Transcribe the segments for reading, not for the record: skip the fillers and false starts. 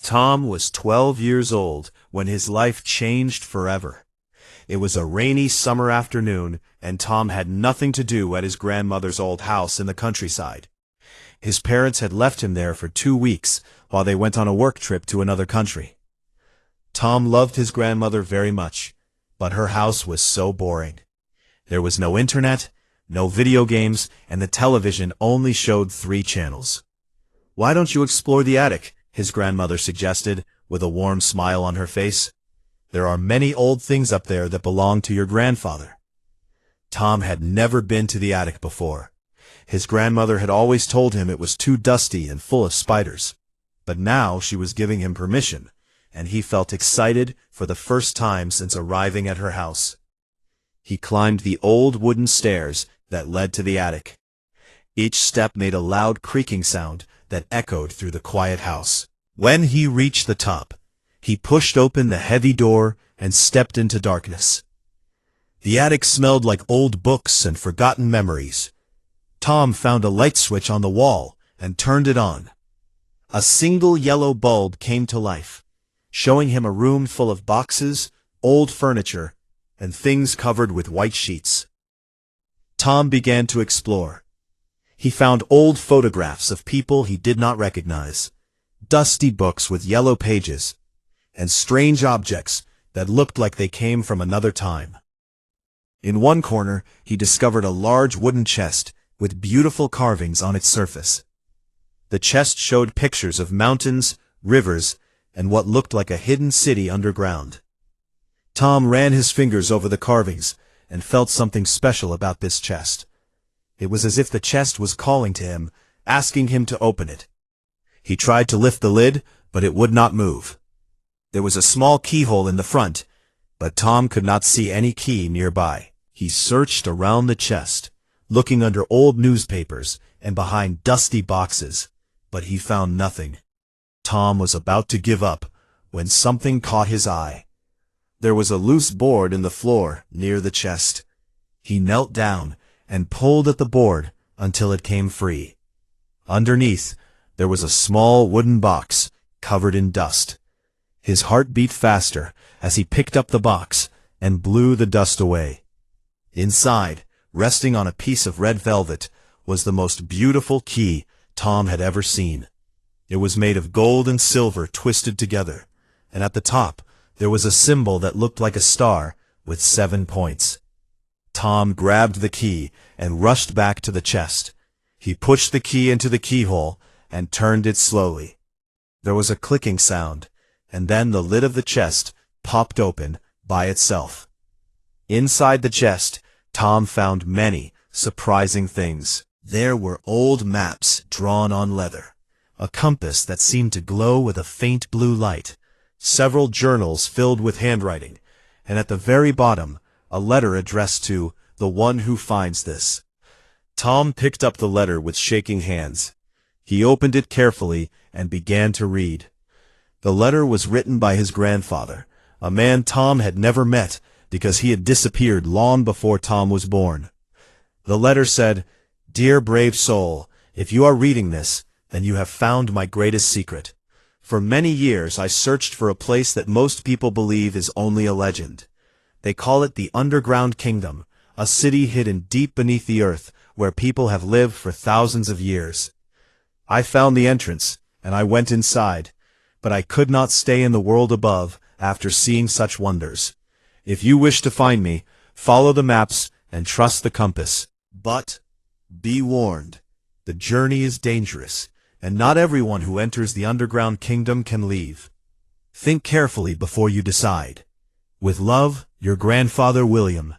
Tom was 12 years old when his life changed forever. It was a rainy summer afternoon, and Tom had nothing to do at his grandmother's old house in the countryside. His parents had left him there for 2 weeks while they went on a work trip to another country. Tom loved his grandmother very much, but her house was so boring. There was no internet, no video games, and the television only showed 3 channels. "Why don't you explore the attic?" his grandmother suggested, with a warm smile on her face. "There are many old things up there that belong to your grandfather." Tom had never been to the attic before. His grandmother had always told him it was too dusty and full of spiders. But now she was giving him permission, and he felt excited for the first time since arriving at her house. He climbed the old wooden stairs that led to the attic. Each step made a loud creaking sound that echoed through the quiet house. When he reached the top, he pushed open the heavy door and stepped into darkness. The attic smelled like old books and forgotten memories. Tom found a light switch on the wall and turned it on. A single yellow bulb came to life, showing him a room full of boxes, old furniture, and things covered with white sheets. Tom began to explore. He found old photographs of people he did not recognize, dusty books with yellow pages, and strange objects that looked like they came from another time. In one corner, he discovered a large wooden chest with beautiful carvings on its surface. The chest showed pictures of mountains, rivers, and what looked like a hidden city underground. Tom ran his fingers over the carvings and felt something special about this chest. It was as if the chest was calling to him, asking him to open it. He tried to lift the lid, but it would not move. There was a small keyhole in the front, but Tom could not see any key nearby. He searched around the chest, looking under old newspapers and behind dusty boxes, but he found nothing. Tom was about to give up when something caught his eye. There was a loose board in the floor near the chest. He knelt down and pulled at the board until it came free. Underneath, there was a small wooden box covered in dust. His heart beat faster as he picked up the box and blew the dust away. Inside, resting on a piece of red velvet, was the most beautiful key Tom had ever seen. It was made of gold and silver twisted together, and at the top there was a symbol that looked like a star with 7 points. Tom grabbed the key and rushed back to the chest. He pushed the key into the keyhole and turned it slowly. There was a clicking sound, and then the lid of the chest popped open by itself. Inside the chest, Tom found many surprising things. There were old maps drawn on leather, a compass that seemed to glow with a faint blue light, several journals filled with handwriting, and at the very bottom, a letter addressed to "The One Who Finds This." Tom picked up the letter with shaking hands. He opened it carefully and began to read. The letter was written by his grandfather, a man Tom had never met because he had disappeared long before Tom was born. The letter said, "Dear brave soul, if you are reading this, then you have found my greatest secret. For many years I searched for a place that most people believe is only a legend. They call it the Underground Kingdom, a city hidden deep beneath the earth where people have lived for thousands of years. I found the entrance, and I went inside, but I could not stay in the world above after seeing such wonders. If you wish to find me, follow the maps and trust the compass. But be warned, the journey is dangerous, and not everyone who enters the Underground Kingdom can leave. Think carefully before you decide. With love, your grandfather William."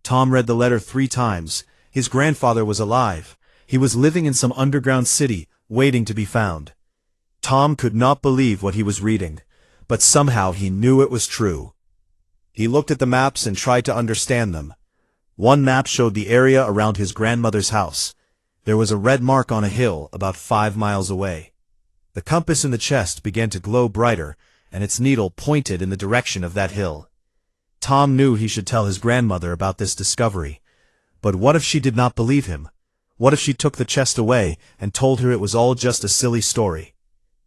Tom read the letter 3 times. His grandfather was alive. He was living in some underground city, waiting to be found. Tom could not believe what he was reading, but somehow he knew it was true. He looked at the maps and tried to understand them. One map showed the area around his grandmother's house. There was a red mark on a hill about 5 miles away. The compass in the chest began to glow brighter, and its needle pointed in the direction of that hill. Tom knew he should tell his grandmother about this discovery. But what if she did not believe him? What if she took the chest away and told her it was all just a silly story?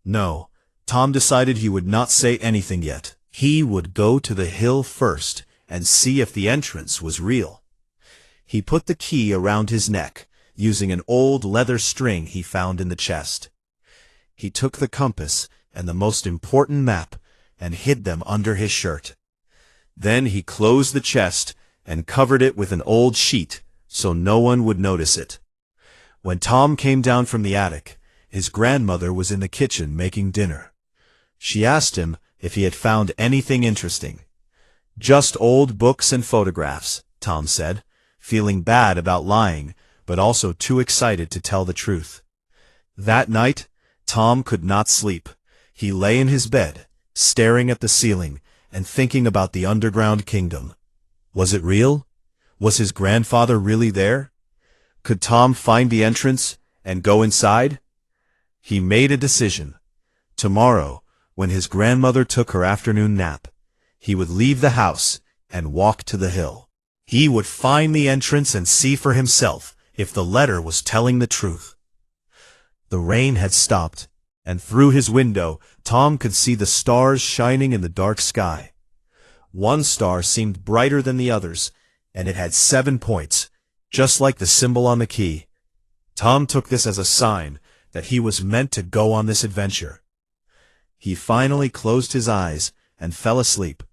No, Tom decided he would not say anything yet. He would go to the hill first and see if the entrance was real. He put the key around his neck, using an old leather string he found in the chest. He took the compass and the most important map and hid them under his shirt. Then he closed the chest and covered it with an old sheet so no one would notice it. When Tom came down from the attic, his grandmother was in the kitchen making dinner. She asked him if he had found anything interesting. "Just old books and photographs," Tom said, feeling bad about lying, but also too excited to tell the truth. That night, Tom could not sleep. He lay in his bed, staring at the ceiling and thinking about the underground kingdom. Was it real? Was his grandfather really there? Could Tom find the entrance and go inside? He made a decision. Tomorrow, when his grandmother took her afternoon nap, he would leave the house and walk to the hill. He would find the entrance and see for himself if the letter was telling the truth. The rain had stopped, and through his window, Tom could see the stars shining in the dark sky. One star seemed brighter than the others, and it had 7 points, just like the symbol on the key. Tom took this as a sign that he was meant to go on this adventure. He finally closed his eyes and fell asleep,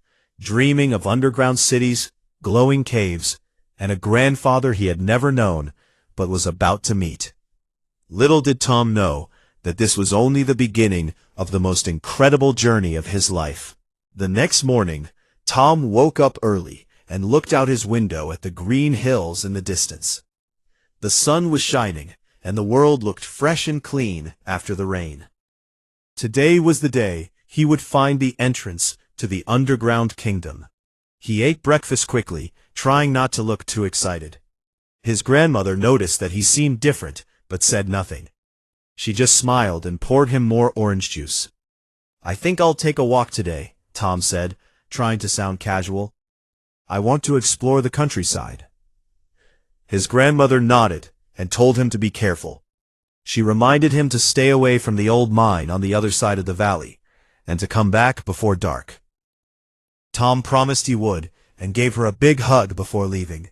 dreaming of underground cities, glowing caves, and a grandfather he had never known but was about to meet. Little did Tom know that this was only the beginning of the most incredible journey of his life. The next morning, Tom woke up early and looked out his window at the green hills in the distance. The sun was shining, and the world looked fresh and clean after the rain. Today was the day he would find the entrance to the underground kingdom. He ate breakfast quickly, trying not to look too excited. His grandmother noticed that he seemed different, but said nothing. She just smiled and poured him more orange juice. "I think I'll take a walk today," Tom said, trying to sound casual. "I want to explore the countryside." His grandmother nodded and told him to be careful. She reminded him to stay away from the old mine on the other side of the valley, and to come back before dark. Tom promised he would, and gave her a big hug before leaving.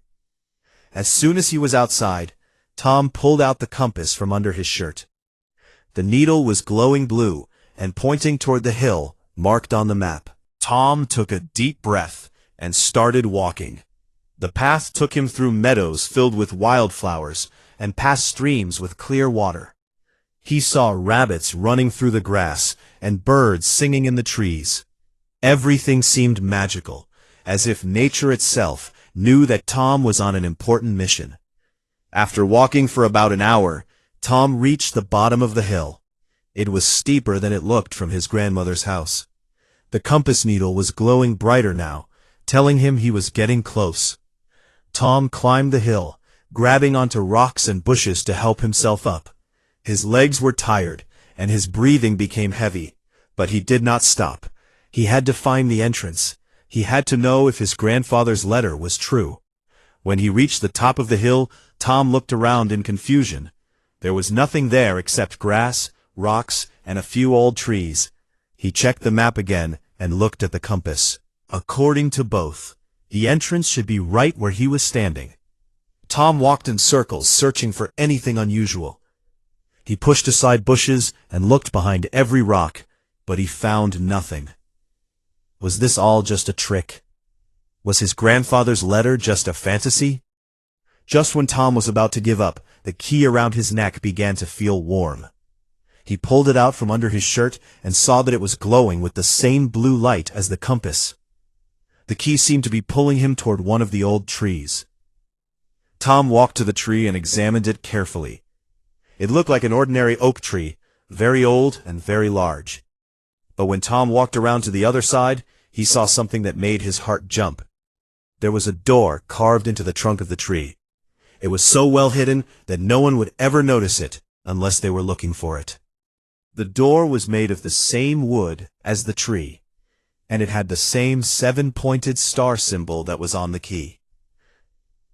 As soon as he was outside, Tom pulled out the compass from under his shirt. The needle was glowing blue and pointing toward the hill marked on the map. Tom took a deep breath and started walking. The path took him through meadows filled with wildflowers and past streams with clear water. He saw rabbits running through the grass and birds singing in the trees. Everything seemed magical, as if nature itself knew that Tom was on an important mission. After walking for about an hour, Tom reached the bottom of the hill. It was steeper than it looked from his grandmother's house. The compass needle was glowing brighter now, telling him he was getting close. Tom climbed the hill, grabbing onto rocks and bushes to help himself up. His legs were tired, and his breathing became heavy, but he did not stop. He had to find the entrance. He had to know if his grandfather's letter was true. When he reached the top of the hill, Tom looked around in confusion. There was nothing there except grass, rocks, and a few old trees. He checked the map again and looked at the compass. According to both, the entrance should be right where he was standing. Tom walked in circles, searching for anything unusual. He pushed aside bushes and looked behind every rock, but he found nothing. Was this all just a trick? Was his grandfather's letter just a fantasy? Just when Tom was about to give up, the key around his neck began to feel warm. He pulled it out from under his shirt and saw that it was glowing with the same blue light as the compass. The key seemed to be pulling him toward one of the old trees. Tom walked to the tree and examined it carefully. It looked like an ordinary oak tree, very old and very large. But when Tom walked around to the other side, he saw something that made his heart jump. There was a door carved into the trunk of the tree. It was so well hidden that no one would ever notice it unless they were looking for it. The door was made of the same wood as the tree, and it had the same 7-pointed star symbol that was on the key.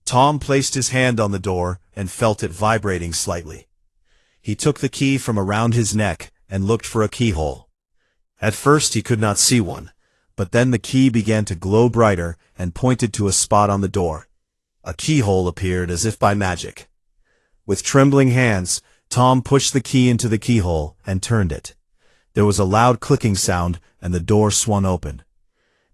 Tom placed his hand on the door and felt it vibrating slightly. He took the key from around his neck and looked for a keyhole. At first he could not see one, but then the key began to glow brighter and pointed to a spot on the door. A keyhole appeared as if by magic. With trembling hands, Tom pushed the key into the keyhole and turned it. There was a loud clicking sound, and the door swung open.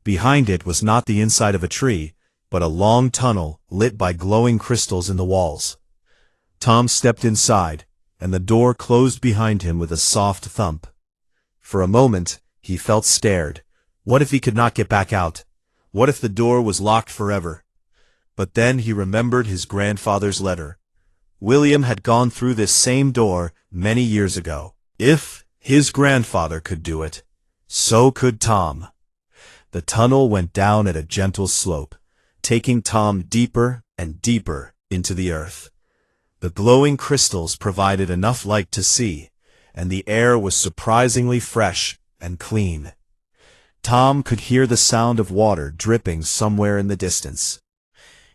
Behind it was not the inside of a tree, but a long tunnel lit by glowing crystals in the walls. Tom stepped inside, and the door closed behind him with a soft thump. For a moment, he felt scared. What if he could not get back out? What if the door was locked forever? But then he remembered his grandfather's letter. William had gone through this same door many years ago. If his grandfather could do it, so could Tom. The tunnel went down at a gentle slope, taking Tom deeper and deeper into the earth. The glowing crystals provided enough light to see, and the air was surprisingly fresh and clean. Tom could hear the sound of water dripping somewhere in the distance.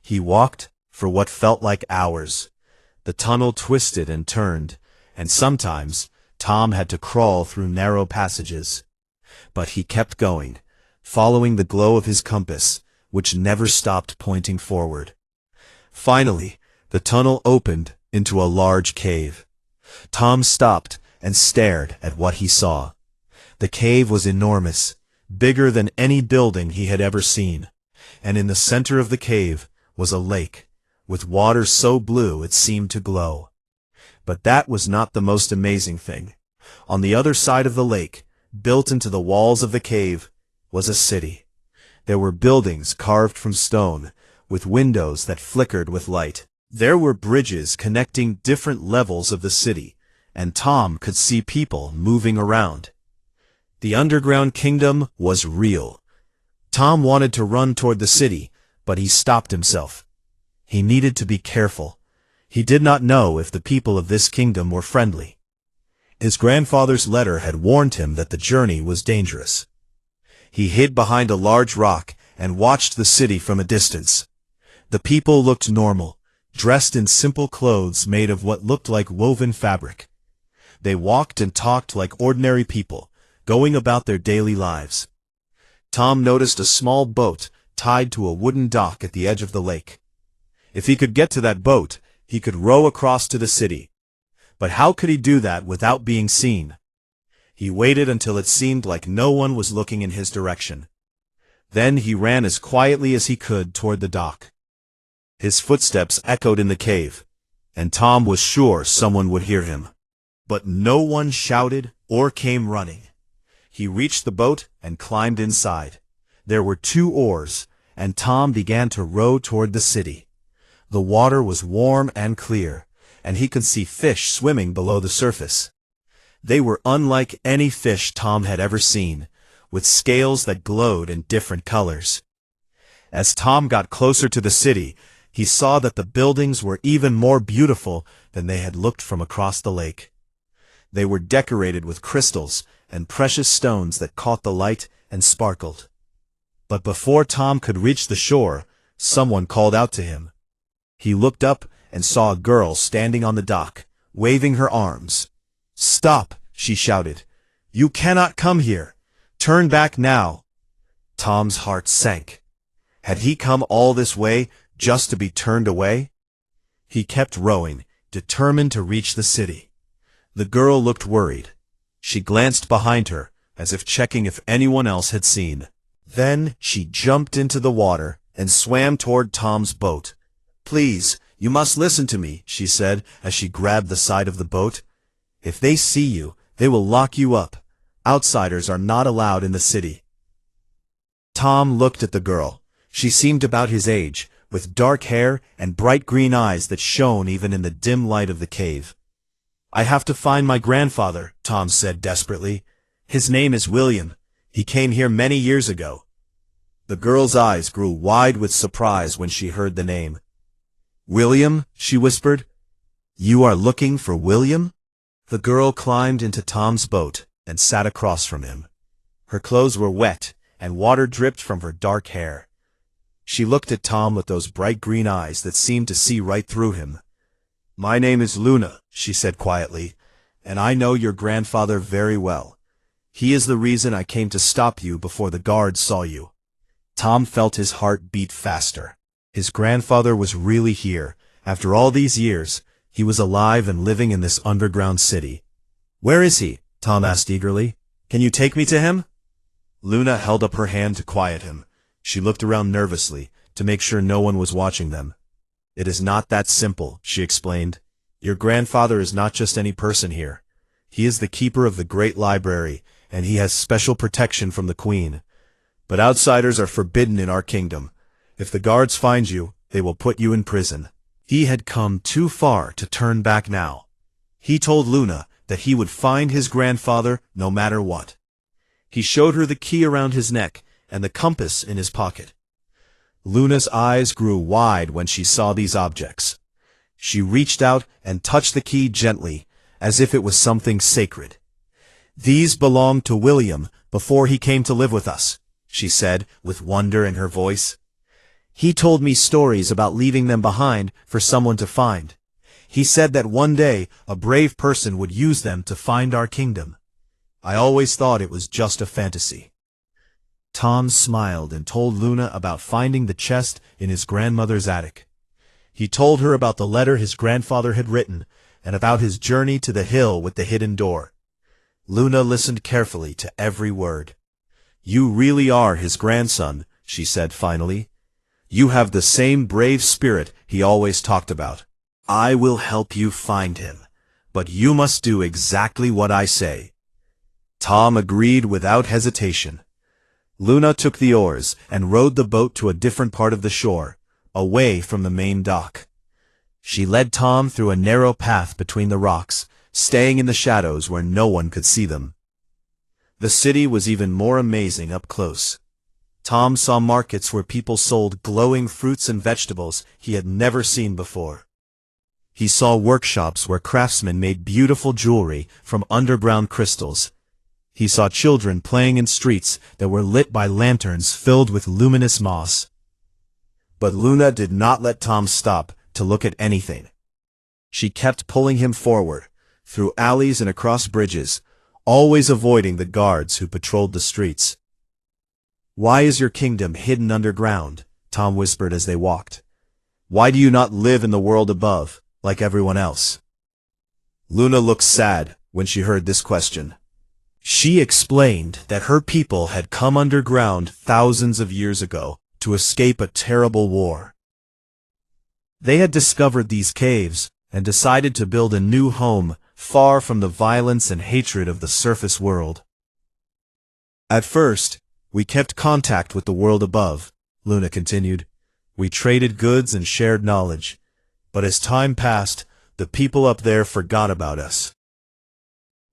He walked for what felt like hours. The tunnel twisted and turned, and sometimes Tom had to crawl through narrow passages. But he kept going, following the glow of his compass, which never stopped pointing forward. Finally, the tunnel opened into a large cave. Tom stopped and stared at what he saw. The cave was enormous, bigger than any building he had ever seen, and in the center of the cave was a lake, with water so blue it seemed to glow. But that was not the most amazing thing. On the other side of the lake, built into the walls of the cave, was a city. There were buildings carved from stone, with windows that flickered with light. There were bridges connecting different levels of the city, and Tom could see people moving around. The underground kingdom was real. Tom wanted to run toward the city, but he stopped himself. He needed to be careful. He did not know if the people of this kingdom were friendly. His grandfather's letter had warned him that the journey was dangerous. He hid behind a large rock and watched the city from a distance. The people looked normal, dressed in simple clothes made of what looked like woven fabric. They walked and talked like ordinary people, going about their daily lives. Tom noticed a small boat tied to a wooden dock at the edge of the lake. If he could get to that boat, he could row across to the city. But how could he do that without being seen? He waited until it seemed like no one was looking in his direction. Then he ran as quietly as he could toward the dock. His footsteps echoed in the cave, and Tom was sure someone would hear him. But no one shouted or came running. He reached the boat and climbed inside. There were 2 oars, and Tom began to row toward the city. The water was warm and clear, and he could see fish swimming below the surface. They were unlike any fish Tom had ever seen, with scales that glowed in different colors. As Tom got closer to the city, he saw that the buildings were even more beautiful than they had looked from across the lake. They were decorated with crystals and precious stones that caught the light and sparkled. But before Tom could reach the shore, someone called out to him. He looked up and saw a girl standing on the dock, waving her arms. "Stop!" she shouted. "You cannot come here. Turn back now." Tom's heart sank. Had he come all this way just to be turned away? He kept rowing, determined to reach the city. The girl looked worried. She glanced behind her, as if checking if anyone else had seen. Then she jumped into the water and swam toward Tom's boat. "Please, you must listen to me," she said as she grabbed the side of the boat. "If they see you, they will lock you up. Outsiders are not allowed in the city." Tom looked at the girl. She seemed about his age, with dark hair and bright green eyes that shone even in the dim light of the cave. "I have to find my grandfather," Tom said desperately. "His name is William. He came here many years ago." The girl's eyes grew wide with surprise when she heard the name. "William?" she whispered. "You are looking for William?" The girl climbed into Tom's boat and sat across from him. Her clothes were wet, and water dripped from her dark hair. She looked at Tom with those bright green eyes that seemed to see right through him. "My name is Luna," she said quietly, "and I know your grandfather very well. He is the reason I came to stop you before the guards saw you." Tom felt his heart beat faster. His grandfather was really here. After all these years, he was alive and living in this underground city. "Where is he?" Tom asked eagerly. "Can you take me to him?" Luna held up her hand to quiet him. She looked around nervously, to make sure no one was watching them. "It is not that simple," she explained. "Your grandfather is not just any person here. He is the keeper of the great library, and he has special protection from the Queen. But outsiders are forbidden in our kingdom. If the guards find you, they will put you in prison." He had come too far to turn back now. He told Luna that he would find his grandfather no matter what. He showed her the key around his neck and the compass in his pocket. Luna's eyes grew wide when she saw these objects. She reached out and touched the key gently, as if it was something sacred. "These belonged to William before he came to live with us," she said, with wonder in her voice. "He told me stories about leaving them behind for someone to find. He said that one day a brave person would use them to find our kingdom. I always thought it was just a fantasy." Tom smiled and told Luna about finding the chest in his grandmother's attic. He told her about the letter his grandfather had written and about his journey to the hill with the hidden door. Luna listened carefully to every word. "You really are his grandson," she said finally. "You have the same brave spirit he always talked about. I will help you find him, but you must do exactly what I say." Tom agreed without hesitation. Luna took the oars and rowed the boat to a different part of the shore, away from the main dock. She led Tom through a narrow path between the rocks, staying in the shadows where no one could see them. The city was even more amazing up close. Tom saw markets where people sold glowing fruits and vegetables he had never seen before. He saw workshops where craftsmen made beautiful jewelry from underground crystals. He saw children playing in streets that were lit by lanterns filled with luminous moss. But Luna did not let Tom stop to look at anything. She kept pulling him forward, through alleys and across bridges, always avoiding the guards who patrolled the streets. "Why is your kingdom hidden underground?" Tom whispered as they walked. "Why do you not live in the world above, like everyone else?" Luna looked sad when she heard this question. She explained that her people had come underground thousands of years ago to escape a terrible war. They had discovered these caves and decided to build a new home far from the violence and hatred of the surface world. "At first, we kept contact with the world above," Luna continued. "We traded goods and shared knowledge. But as time passed, the people up there forgot about us.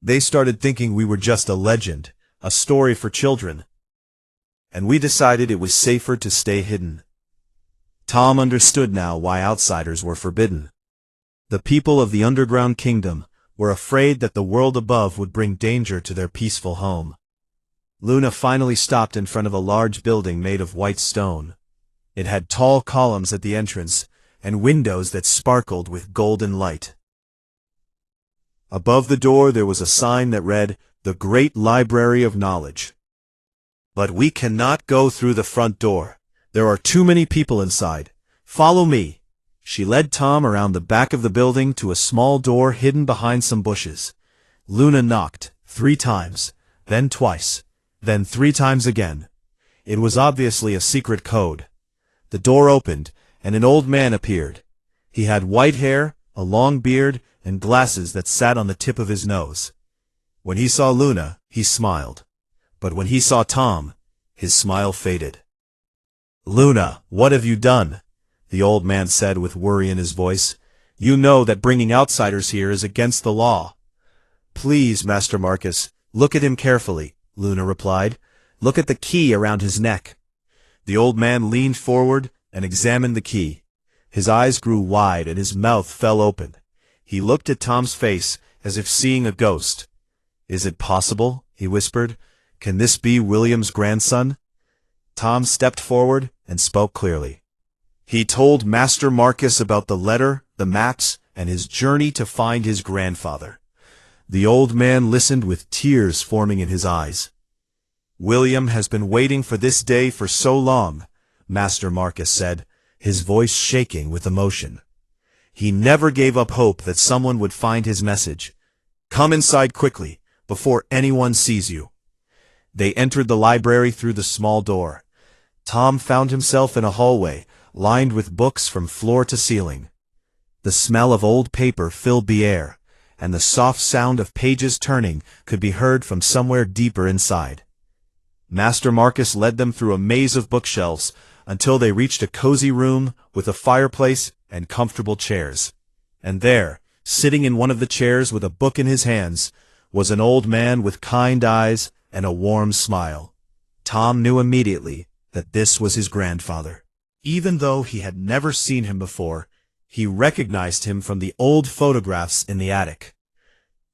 They started thinking we were just a legend, a story for children. And we decided it was safer to stay hidden." Tom understood now why outsiders were forbidden. The people of the underground kingdom were afraid that the world above would bring danger to their peaceful home. Luna finally stopped in front of a large building made of white stone. It had tall columns at the entrance and windows that sparkled with golden light. Above the door there was a sign that read, "The Great Library of Knowledge." "But we cannot go through the front door. There are too many people inside. Follow me." She led Tom around the back of the building to a small door hidden behind some bushes. Luna knocked 3 times, then twice, then 3 times again. It was obviously a secret code. The door opened, and an old man appeared. He had white hair, a long beard, and glasses that sat on the tip of his nose. When he saw Luna, he smiled. But when he saw Tom, his smile faded. "Luna, what have you done?" the old man said with worry in his voice. "You know that bringing outsiders here is against the law." "Please, Master Marcus, look at him carefully," Luna replied. "Look at the key around his neck." The old man leaned forward and examined the key. His eyes grew wide and his mouth fell open. He looked at Tom's face as if seeing a ghost. "Is it possible?" he whispered. "Can this be William's grandson?" Tom stepped forward and spoke clearly. He told Master Marcus about the letter, the maps, and his journey to find his grandfather. The old man listened with tears forming in his eyes. "William has been waiting for this day for so long," Master Marcus said, his voice shaking with emotion. "He never gave up hope that someone would find his message. Come inside quickly, before anyone sees you." They entered the library through the small door. Tom found himself in a hallway, lined with books from floor to ceiling. The smell of old paper filled the air, and the soft sound of pages turning could be heard from somewhere deeper inside. Master Marcus led them through a maze of bookshelves until they reached a cozy room with a fireplace and comfortable chairs. And there, sitting in one of the chairs with a book in his hands, was an old man with kind eyes and a warm smile. Tom knew immediately that this was his grandfather. Even though he had never seen him before, he recognized him from the old photographs in the attic.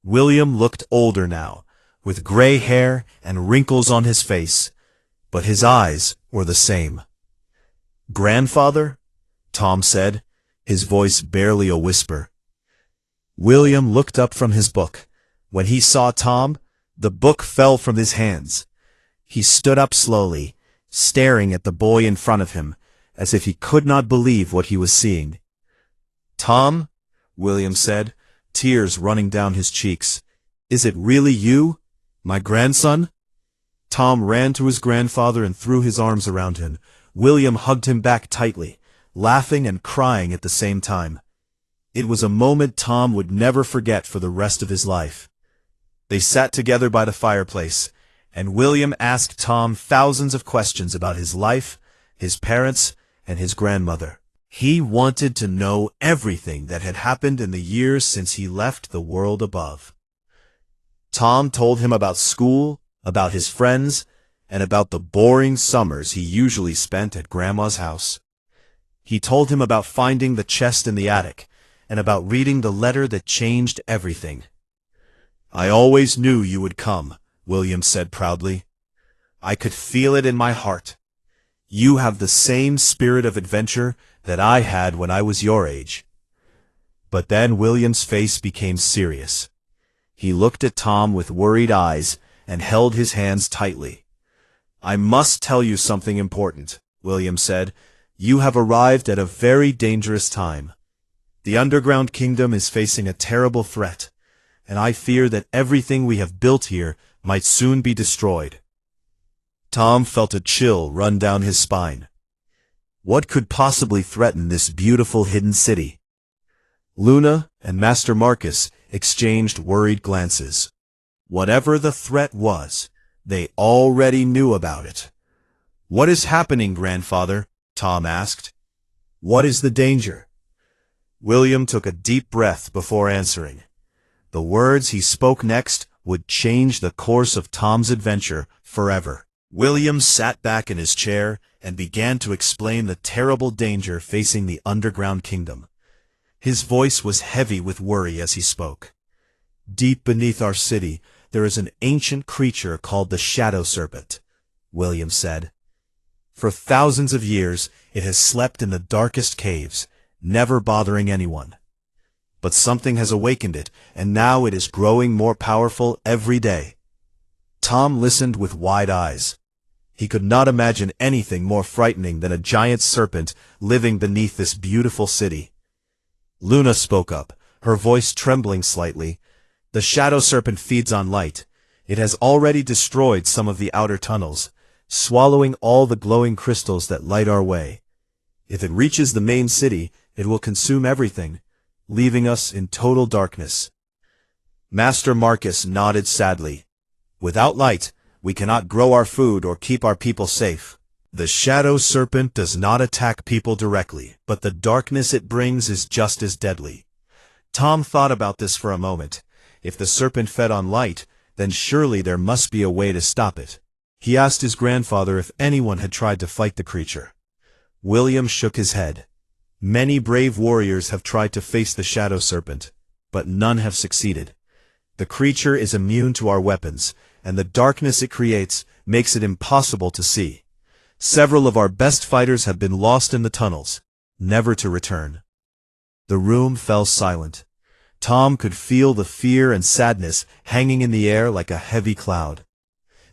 William looked older now, with gray hair and wrinkles on his face, but his eyes were the same. "Grandfather?" Tom said, his voice barely a whisper. William looked up from his book. When he saw Tom, the book fell from his hands. He stood up slowly, staring at the boy in front of him, as if he could not believe what he was seeing. "Tom," William said, tears running down his cheeks, "is it really you, my grandson?" Tom ran to his grandfather and threw his arms around him. William hugged him back tightly, laughing and crying at the same time. It was a moment Tom would never forget for the rest of his life. They sat together by the fireplace, and William asked Tom thousands of questions about his life, his parents, and his grandmother. He wanted to know everything that had happened in the years since he left the world above. Tom told him about school, about his friends, and about the boring summers he usually spent at Grandma's house. He told him about finding the chest in the attic, and about reading the letter that changed everything. "I always knew you would come," William said proudly. "I could feel it in my heart. You have the same spirit of adventure that I had when I was your age." But then William's face became serious. He looked at Tom with worried eyes and held his hands tightly. "I must tell you something important," William said. "You have arrived at a very dangerous time. The underground kingdom is facing a terrible threat, and I fear that everything we have built here might soon be destroyed." Tom felt a chill run down his spine. What could possibly threaten this beautiful hidden city? Luna and Master Marcus exchanged worried glances. Whatever the threat was, they already knew about it. "What is happening, Grandfather?" Tom asked. "What is the danger?" William took a deep breath before answering. The words he spoke next would change the course of Tom's adventure forever. William sat back in his chair and began to explain the terrible danger facing the underground kingdom. His voice was heavy with worry as he spoke. "Deep beneath our city, there is an ancient creature called the Shadow Serpent," William said. "For thousands of years, it has slept in the darkest caves, never bothering anyone. But something has awakened it, and now it is growing more powerful every day." Tom listened with wide eyes. He could not imagine anything more frightening than a giant serpent living beneath this beautiful city. Luna spoke up, her voice trembling slightly. "The shadow serpent feeds on light. It has already destroyed some of the outer tunnels, swallowing all the glowing crystals that light our way. If it reaches the main city, it will consume everything, leaving us in total darkness." Master Marcus nodded sadly. "Without light, we cannot grow our food or keep our people safe. The shadow serpent does not attack people directly, but the darkness it brings is just as deadly." Tom thought about this for a moment. If the serpent fed on light, then surely there must be a way to stop it. He asked his grandfather if anyone had tried to fight the creature. William shook his head. "Many brave warriors have tried to face the shadow serpent, but none have succeeded. The creature is immune to our weapons, and the darkness it creates makes it impossible to see. Several of our best fighters have been lost in the tunnels, never to return." The room fell silent. Tom could feel the fear and sadness hanging in the air like a heavy cloud.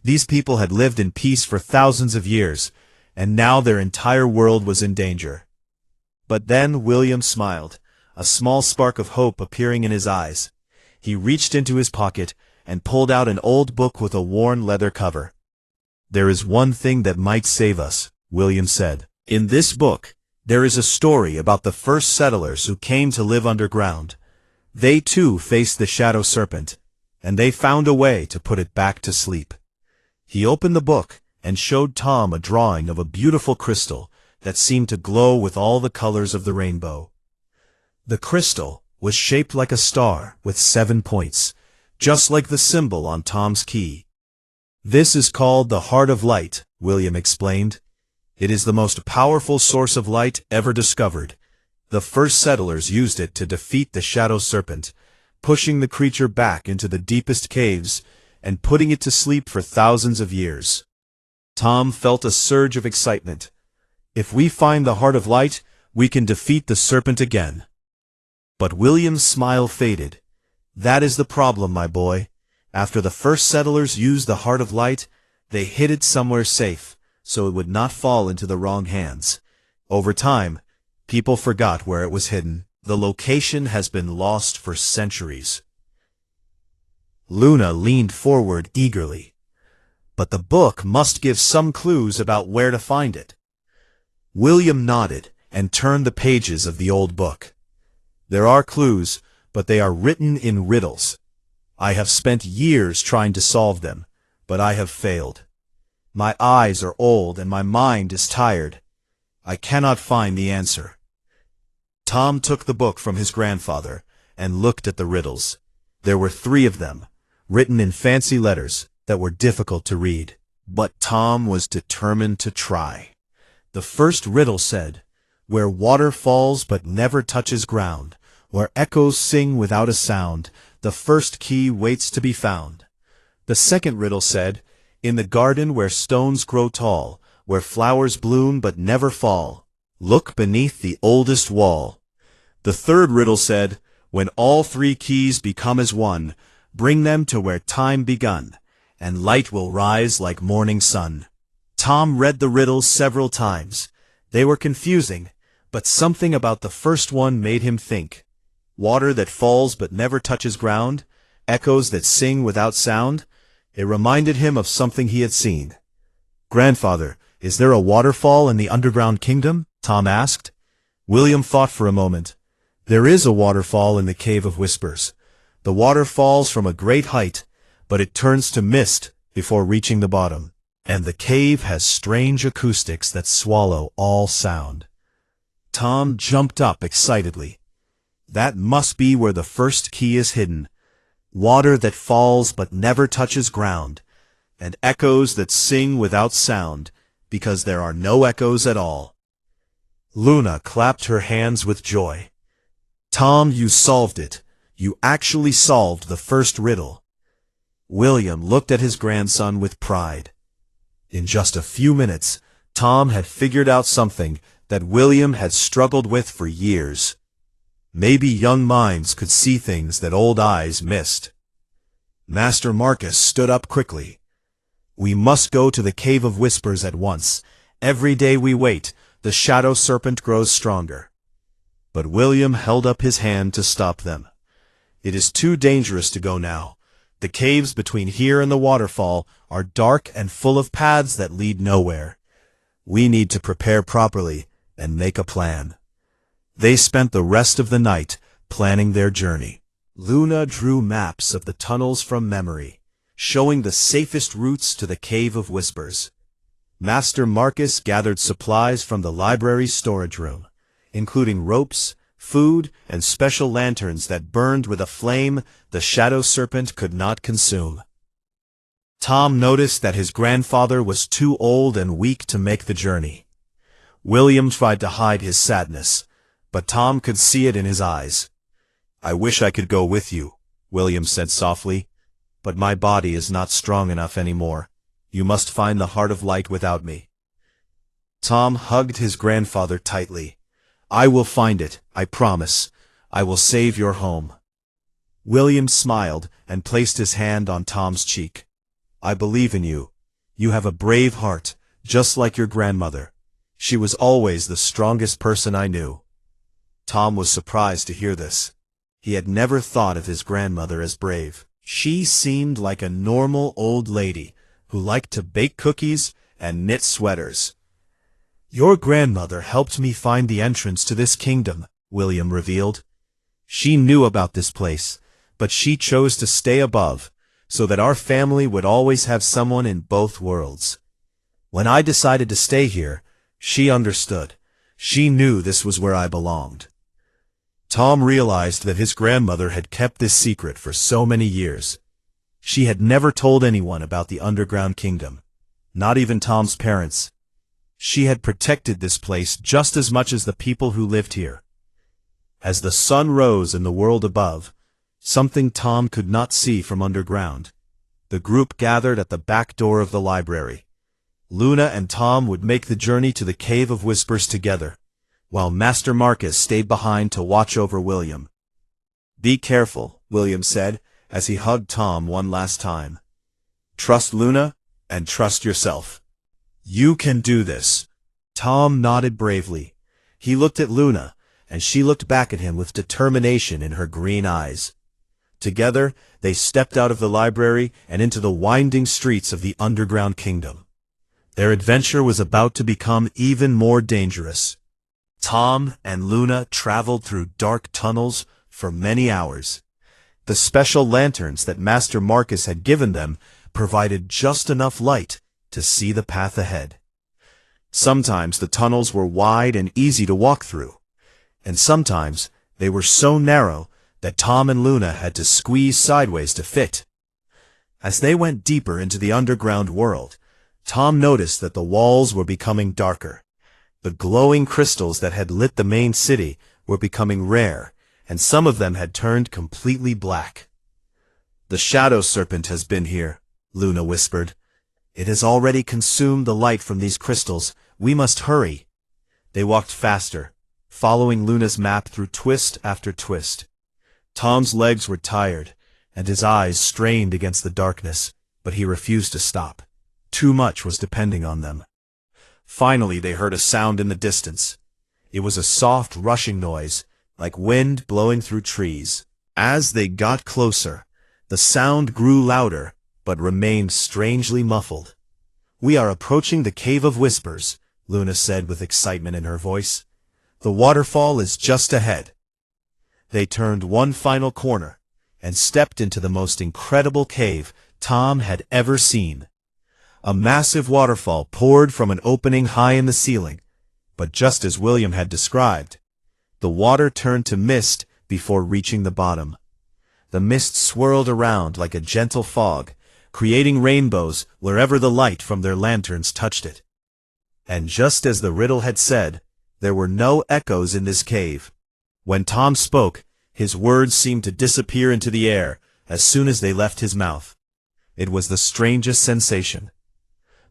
These people had lived in peace for thousands of years, and now their entire world was in danger. But then William smiled, a small spark of hope appearing in his eyes. He reached into his pocket and pulled out an old book with a worn leather cover. "There is one thing that might save us," William said. "In this book, there is a story about the first settlers who came to live underground. They too faced the shadow serpent, and they found a way to put it back to sleep." He opened the book and showed Tom a drawing of a beautiful crystal that seemed to glow with all the colors of the rainbow. The crystal was shaped like a star with 7 points, just like the symbol on Tom's key. "This is called the Heart of Light," William explained. "It is the most powerful source of light ever discovered. The first settlers used it to defeat the shadow serpent, pushing the creature back into the deepest caves and putting it to sleep for thousands of years." Tom felt a surge of excitement. "If we find the Heart of Light, we can defeat the serpent again." But William's smile faded. "That is the problem, my boy. After the first settlers used the Heart of Light, they hid it somewhere safe, so it would not fall into the wrong hands. Over time, people forgot where it was hidden. The location has been lost for centuries." Luna leaned forward eagerly. "But the book must give some clues about where to find it." William nodded and turned the pages of the old book. "There are clues, but they are written in riddles. I have spent years trying to solve them, but I have failed. My eyes are old and my mind is tired. I cannot find the answer." Tom took the book from his grandfather and looked at the riddles. There were 3 of them, written in fancy letters that were difficult to read. But Tom was determined to try. The first riddle said, "Where water falls but never touches ground, where echoes sing without a sound, the first key waits to be found." The second riddle said, "In the garden where stones grow tall, where flowers bloom but never fall, look beneath the oldest wall." The third riddle said, "When all 3 keys become as one, bring them to where time begun, and light will rise like morning sun." Tom read the riddles several times. They were confusing, but something about the first one made him think. Water that falls but never touches ground, echoes that sing without sound. It reminded him of something he had seen. "Grandfather, is there a waterfall in the underground kingdom?" Tom asked. William thought for a moment. "There is a waterfall in the Cave of Whispers. The water falls from a great height, but it turns to mist before reaching the bottom. And the cave has strange acoustics that swallow all sound." Tom jumped up excitedly. That must be where the first key is hidden. Water that falls but never touches ground, and echoes that sing without sound, because there are no echoes at all. Luna clapped her hands with joy. "Tom, you solved it. You actually solved the first riddle." William looked at his grandson with pride. In just a few minutes, Tom had figured out something that William had struggled with for years. Maybe young minds could see things that old eyes missed. Master Marcus stood up quickly. "We must go to the Cave of Whispers at once. Every day we wait, the shadow serpent grows stronger." But William held up his hand to stop them. "It is too dangerous to go now. The caves between here and the waterfall are dark and full of paths that lead nowhere. We need to prepare properly and make a plan." They spent the rest of the night planning their journey. Luna drew maps of the tunnels from memory, showing the safest routes to the Cave of Whispers. Master Marcus gathered supplies from the library's storage room, including ropes, food, and special lanterns that burned with a flame the shadow serpent could not consume. Tom noticed that his grandfather was too old and weak to make the journey. William tried to hide his sadness, but Tom could see it in his eyes. "I wish I could go with you," William said softly, "but my body is not strong enough anymore. You must find the Heart of Light without me." Tom hugged his grandfather tightly. "I will find it, I promise. I will save your home." William smiled and placed his hand on Tom's cheek. "I believe in you. You have a brave heart, just like your grandmother. She was always the strongest person I knew." Tom was surprised to hear this. He had never thought of his grandmother as brave. She seemed like a normal old lady who liked to bake cookies and knit sweaters. "Your grandmother helped me find the entrance to this kingdom," William revealed. "She knew about this place, but she chose to stay above, so that our family would always have someone in both worlds. When I decided to stay here, she understood. She knew this was where I belonged." Tom realized that his grandmother had kept this secret for so many years. She had never told anyone about the underground kingdom, not even Tom's parents. She had protected this place just as much as the people who lived here. As the sun rose in the world above, something Tom could not see from underground, the group gathered at the back door of the library. Luna and Tom would make the journey to the Cave of Whispers together, while Master Marcus stayed behind to watch over William. "Be careful," William said, as he hugged Tom one last time. "Trust Luna, and trust yourself. You can do this." Tom nodded bravely. He looked at Luna, and she looked back at him with determination in her green eyes. Together, they stepped out of the library and into the winding streets of the underground kingdom. Their adventure was about to become even more dangerous. Tom and Luna traveled through dark tunnels for many hours. The special lanterns that Master Marcus had given them provided just enough light to see the path ahead. Sometimes the tunnels were wide and easy to walk through, and sometimes they were so narrow that Tom and Luna had to squeeze sideways to fit. As they went deeper into the underground world, Tom noticed that the walls were becoming darker. The glowing crystals that had lit the main city were becoming rare, and some of them had turned completely black. "The shadow serpent has been here," Luna whispered. "It has already consumed the light from these crystals. We must hurry." They walked faster, following Luna's map through twist after twist. Tom's legs were tired, and his eyes strained against the darkness, but he refused to stop. Too much was depending on them. Finally, they heard a sound in the distance. It was a soft rushing noise, like wind blowing through trees. As they got closer, the sound grew louder, but remained strangely muffled. "We are approaching the Cave of Whispers," Luna said with excitement in her voice. "The waterfall is just ahead." They turned one final corner and stepped into the most incredible cave Tom had ever seen. A massive waterfall poured from an opening high in the ceiling, but just as William had described, the water turned to mist before reaching the bottom. The mist swirled around like a gentle fog, creating rainbows wherever the light from their lanterns touched it. And just as the riddle had said, there were no echoes in this cave. When Tom spoke, his words seemed to disappear into the air as soon as they left his mouth. It was the strangest sensation.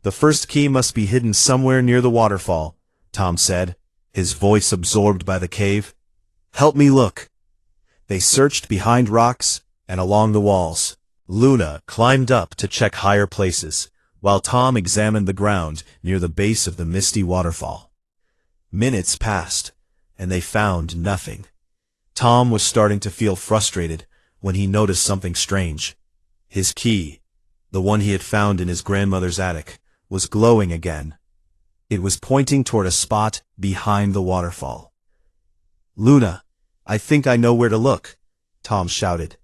"The first key must be hidden somewhere near the waterfall," Tom said, his voice absorbed by the cave. "Help me look." They searched behind rocks and along the walls. Luna climbed up to check higher places, while Tom examined the ground near the base of the misty waterfall. Minutes passed, and they found nothing. Tom was starting to feel frustrated when he noticed something strange. His key, the one he had found in his grandmother's attic, was glowing again. It was pointing toward a spot behind the waterfall. "Luna, I think I know where to look," Tom shouted,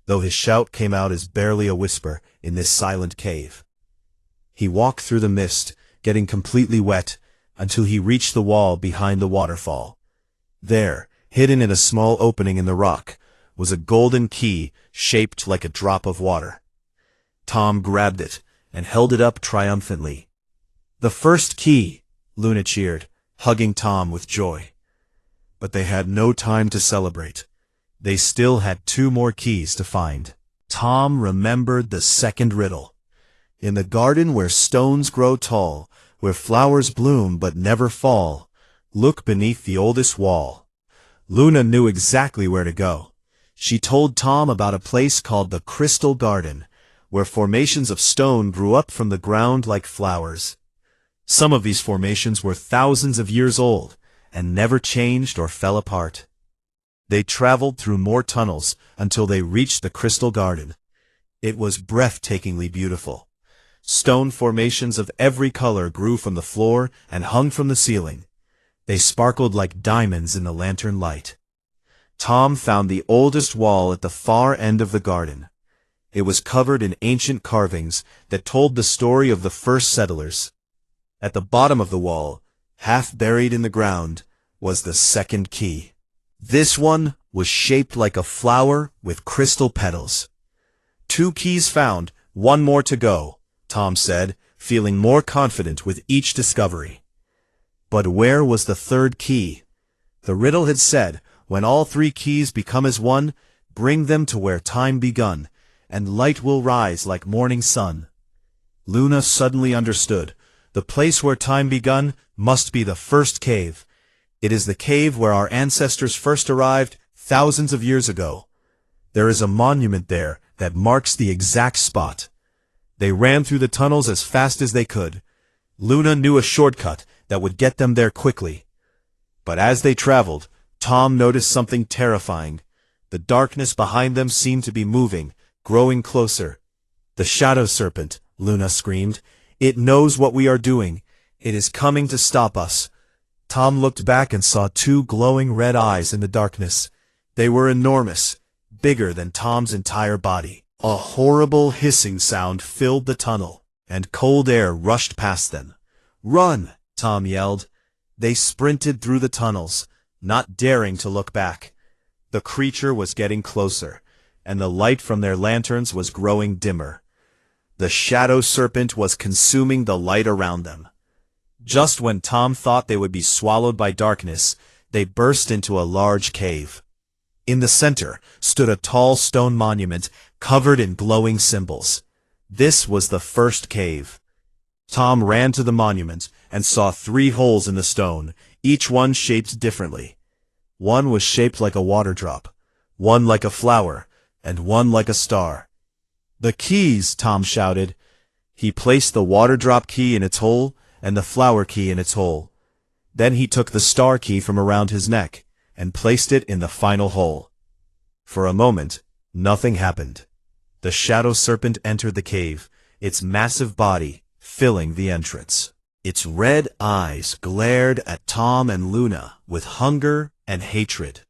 though his shout came out as barely a whisper in this silent cave. He walked through the mist, getting completely wet, until he reached the wall behind the waterfall. There, hidden in a small opening in the rock, was a golden key shaped like a drop of water. Tom grabbed it and held it up triumphantly. "The first key!" Luna cheered, hugging Tom with joy. But they had no time to celebrate. They still had 2 more keys to find. Tom remembered the second riddle. "In the garden where stones grow tall, where flowers bloom but never fall, look beneath the oldest wall." Luna knew exactly where to go. She told Tom about a place called the Crystal Garden, where formations of stone grew up from the ground like flowers. Some of these formations were thousands of years old and never changed or fell apart. They traveled through more tunnels until they reached the Crystal Garden. It was breathtakingly beautiful. Stone formations of every color grew from the floor and hung from the ceiling. They sparkled like diamonds in the lantern light. Tom found the oldest wall at the far end of the garden. It was covered in ancient carvings that told the story of the first settlers. At the bottom of the wall, half buried in the ground, was the second key. This one was shaped like a flower with crystal petals. 2 keys found, 1 more to go, Tom said, feeling more confident with each discovery. But where was the third key? The riddle had said, when all 3 keys become as one, bring them to where time begun, and light will rise like morning sun. Luna suddenly understood. The place where time begun must be the first cave. It is the cave where our ancestors first arrived thousands of years ago. There is a monument there that marks the exact spot. They ran through the tunnels as fast as they could. Luna knew a shortcut that would get them there quickly. But as they traveled, Tom noticed something terrifying. The darkness behind them seemed to be moving, growing closer. "The shadow serpent," Luna screamed. "It knows what we are doing. It is coming to stop us." Tom looked back and saw 2 glowing red eyes in the darkness. They were enormous, bigger than Tom's entire body. A horrible hissing sound filled the tunnel, and cold air rushed past them. "Run!" Tom yelled. They sprinted through the tunnels, not daring to look back. The creature was getting closer, and the light from their lanterns was growing dimmer. The shadow serpent was consuming the light around them. Just when Tom thought they would be swallowed by darkness, they burst into a large cave. In the center stood a tall stone monument covered in glowing symbols. This was the first cave. Tom ran to the monument and saw 3 holes in the stone, each one shaped differently. One was shaped like a water drop, one like a flower, and one like a star. "The keys!" Tom shouted. He placed the water drop key in its hole and the flower key in its hole. Then he took the star key from around his neck and placed it in the final hole. For a moment, nothing happened. The shadow serpent entered the cave, its massive body filling the entrance. Its red eyes glared at Tom and Luna with hunger and hatred.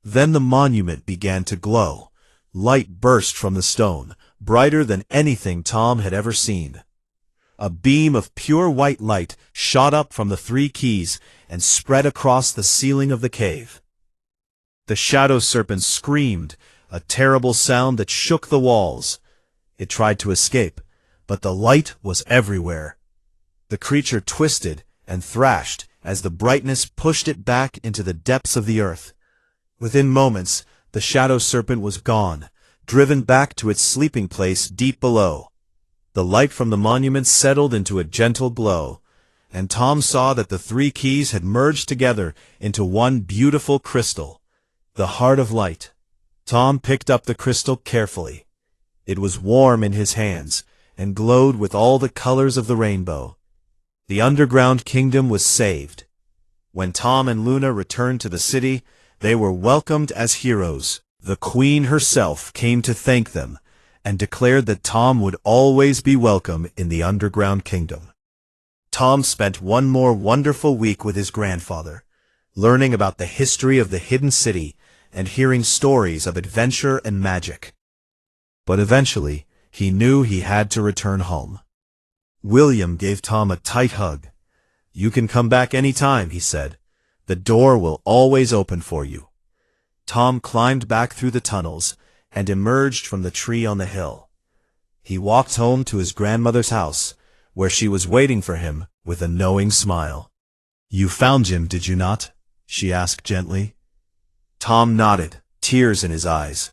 Then the monument began to glow. Light burst from the stone, brighter than anything Tom had ever seen. A beam of pure white light shot up from the 3 keys and spread across the ceiling of the cave. The shadow serpent screamed, a terrible sound that shook the walls. It tried to escape, but the light was everywhere. The creature twisted and thrashed as the brightness pushed it back into the depths of the earth. Within moments, the shadow serpent was gone, driven back to its sleeping place deep below. The light from the monument settled into a gentle glow, and Tom saw that the 3 keys had merged together into one beautiful crystal, the heart of light. Tom picked up the crystal carefully. It was warm in his hands and glowed with all the colors of the rainbow. The underground kingdom was saved. When Tom and Luna returned to the city, they were welcomed as heroes. The queen herself came to thank them and declared that Tom would always be welcome in the underground kingdom. Tom spent one more wonderful week with his grandfather, learning about the history of the hidden city and hearing stories of adventure and magic. But eventually, he knew he had to return home. William gave Tom a tight hug. "You can come back any time," he said. "The door will always open for you." Tom climbed back through the tunnels and emerged from the tree on the hill. He walked home to his grandmother's house, where she was waiting for him with a knowing smile. "You found Jim, did you not?" she asked gently. Tom nodded, tears in his eyes.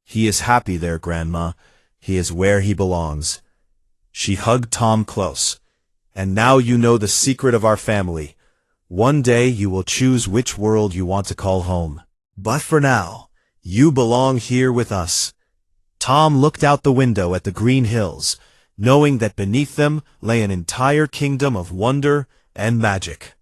"He is happy there, Grandma. He is where he belongs." She hugged Tom close. "And now you know the secret of our family. One day you will choose which world you want to call home. But for now, You belong here with us." Tom looked out the window at the green hills, knowing that beneath them lay an entire kingdom of wonder and magic.